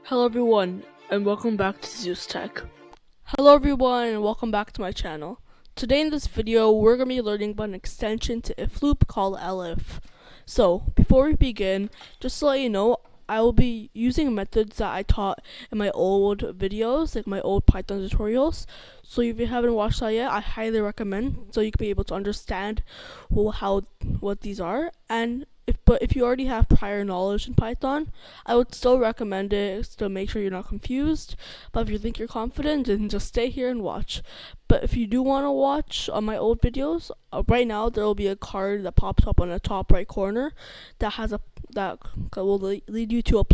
Hello everyone, and welcome back to Zeus Tech. Hello everyone, and welcome back to my channel. Today in this video, we're going to be learning about an extension to if loop called Elif. So, before we begin, just to let you know, I will be using methods that I taught in my old videos, like my old Python tutorials. So if you haven't watched that yet, I highly recommend, so you can be able to understand what these are. And if you already have prior knowledge in Python, I would still recommend it to make sure you're not confused. But if you think you're confident, then just stay here and watch. But if you do want to watch on my old videos, right now there will be a card that pops up on the top right corner that will lead you to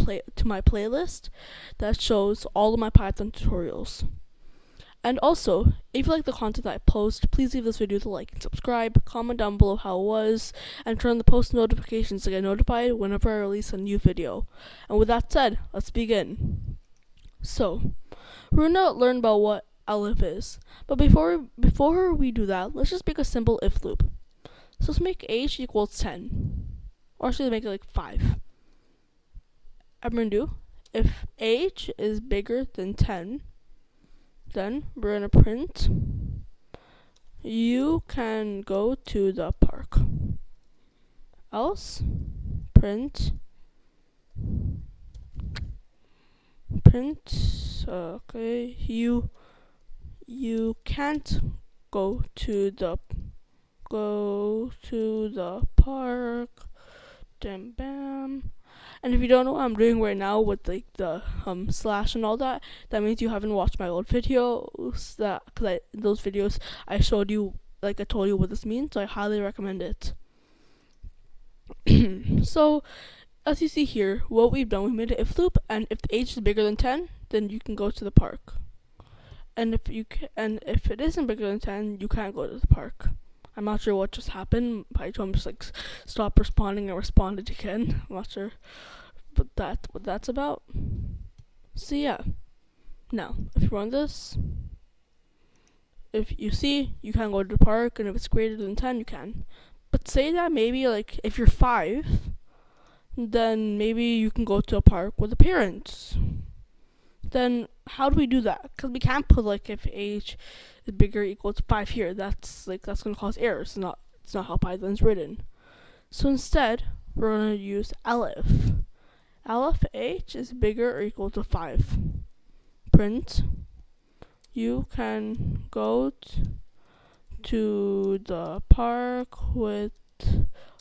my playlist that shows all of my Python tutorials. And also, if you like the content that I post, please leave this video with a like and subscribe, comment down below how it was, and turn on the post notifications to get notified whenever I release a new video. And with that said, let's begin. So, we're gonna learn about what Elif is. But before we do that, let's just make a simple if loop. So let's make age equals 10. Or actually make it like 5. I'm gonna do if age is bigger than 10, then we're gonna print you can go to the park. Else print okay, you can't go to the park. Damn bam. And if you don't know what I'm doing right now with like the slash and all that, that means you haven't watched my old videos. Those videos I showed you, like I told you what this means, so I highly recommend it. So, as you see here, what we've done, we made an if loop, and if the age is bigger than 10, then you can go to the park. And if it isn't bigger than 10, you can't go to the park. I'm not sure what just happened. Python just like stopped responding and responded again. I'm not sure what that's about. So yeah. Now, if you run this, if you see, you can go to the park, and if it's greater than 10, you can. But say that maybe like if you're 5, then maybe you can go to a park with the parents. Then how do we do that? Because we can't put like if age is bigger or equal to 5 here. That's gonna cause errors. It's not how Python's written. So instead, we're gonna use Elif. Elif age is bigger or equal to 5. Print you can go to the park with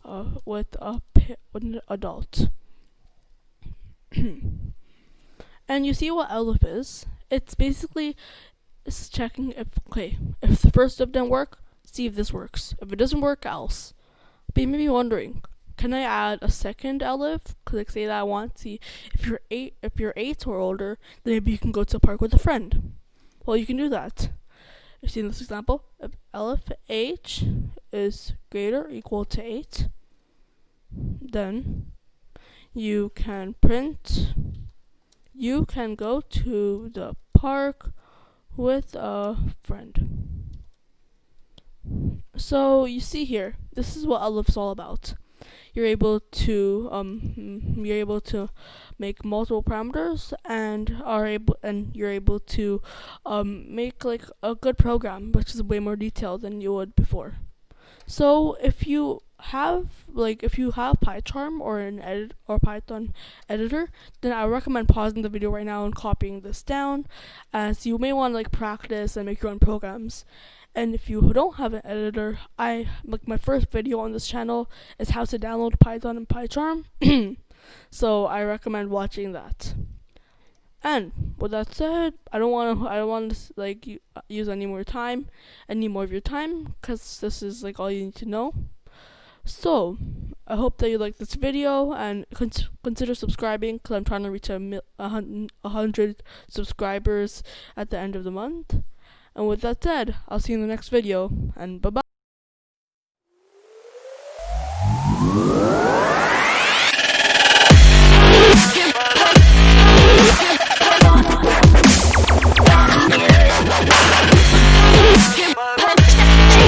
an adult. And you see what Elif is? It's basically checking if the first if didn't work, see if this works. If it doesn't work, else. But you may be wondering, can I add a second Elif? Because like say that I want to see if you're 8 or older, then maybe you can go to a park with a friend. Well, you can do that. You see in this example, if Elif age is greater or equal to 8, then you can print you can go to the park with a friend. So you see here, this is what Elif's all about. You're able to make multiple parameters, and you're able to make like a good program, which is way more detailed than you would before. So if you have PyCharm or an Python editor, then I recommend pausing the video right now and copying this down, as you may want to like practice and make your own programs. And if you don't have an editor, my first video on this channel is how to download Python and PyCharm. So I recommend watching that. And with that said, I don't want to use any more of your time, because this is like all you need to know. So, I hope that you like this video, and consider subscribing, because I'm trying to reach 100 subscribers at the end of the month. And with that said, I'll see you in the next video, and bye-bye.